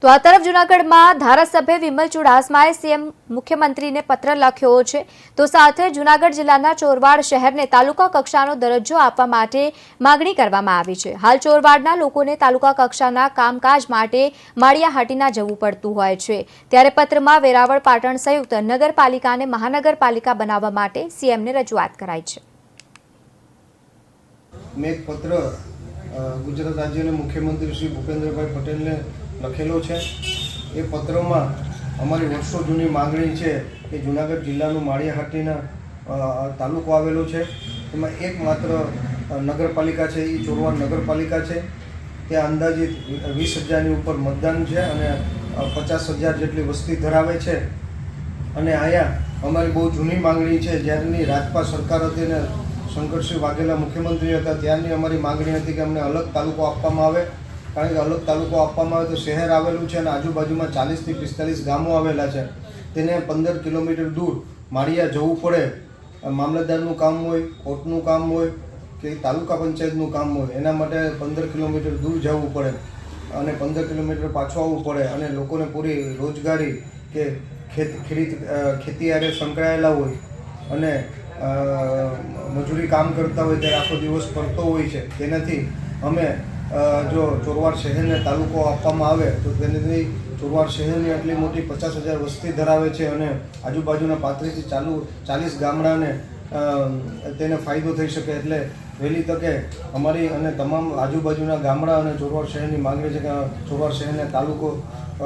તો આ તરફ જૂનાગઢમાં ધારાસભ્ય વિમલ ચુડાસમાએ સીએમ મુખ્યમંત્રીને પત્ર લખ્યો છે તો સાથે જૂનાગઢ જિલ્લાના ચોરવાડ શહેરને તાલુકા કક્ષાનો દરજ્જો આપવા માટે માંગણી કરવામાં આવી છે। હાલ ચોરવાડના લોકોને તાલુકા કક્ષાના કામકાજ માટે માળિયાહાટીના જવું પડતું હોય છે, ત્યારે પત્રમાં વેરાવળ પાટણ સંયુક્ત નગરપાલિકાને મહાનગરપાલિકા બનાવવા માટે સીએમને રજૂઆત કરાઈ છે। મેં એક પત્ર ગુજરાત રાજ્યના મુખ્યમંત્રી શ્રી ભૂપેન્દ્રભાઈ પટેલને લખેલો છે। એ પત્રમાં અમારી વર્ષો જૂની માંગણી છે કે જૂનાગઢ જિલ્લાનું માળિયાહાટીના તાલુકો આવેલો છે, એમાં એકમાત્ર નગરપાલિકા છે એ ચોરવાડ નગરપાલિકા છે। ત્યાં અંદાજિત 20,000ની ઉપર મતદાન છે અને 50,000 જેટલી વસ્તી ધરાવે છે। અને અહીંયા અમારી બહુ જૂની માંગણી છે, જ્યારની રાજપા સરકાર હતી ને શંકરસિંહ વાઘેલા મુખ્યમંત્રી હતા ત્યારની અમારી માંગણી હતી કે અમને અલગ તાલુકો આપવામાં આવે, કારણ કે અલગ તાલુકો આપવામાં આવે તો શહેર આવેલું છે અને આજુબાજુમાં 40થી 45 ગામો આવેલા છે, તેને 15 કિલોમીટર દૂર માળિયા જવું પડે। મામલતદારનું કામ હોય, કોર્ટનું કામ હોય કે તાલુકા પંચાયતનું કામ હોય, એના માટે 15 કિલોમીટર દૂર જવું પડે અને 15 કિલોમીટર પાછું આવવું પડે અને લોકોને પૂરી રોજગારી કે ખેતી આરે સંકળાયેલા હોય અને મજૂરી કામ કરતા હોય ત્યારે આખો દિવસ પડતો હોય છે। તેનાથી અમે જો ચોરવાડ શહેરને તાલુકો આપવામાં આવે તો તેનાથી ચોરવાડ શહેરની આટલી મોટી 50,000 વસ્તી ધરાવે છે અને આજુબાજુના 35થી 40 ગામડાને તેને ફાયદો થઈ શકે। એટલે વહેલી તકે અમારી અને તમામ આજુબાજુના ગામડા અને ચોરવાડ શહેરની માંગણી છે કે ચોરવાડ શહેરને તાલુકો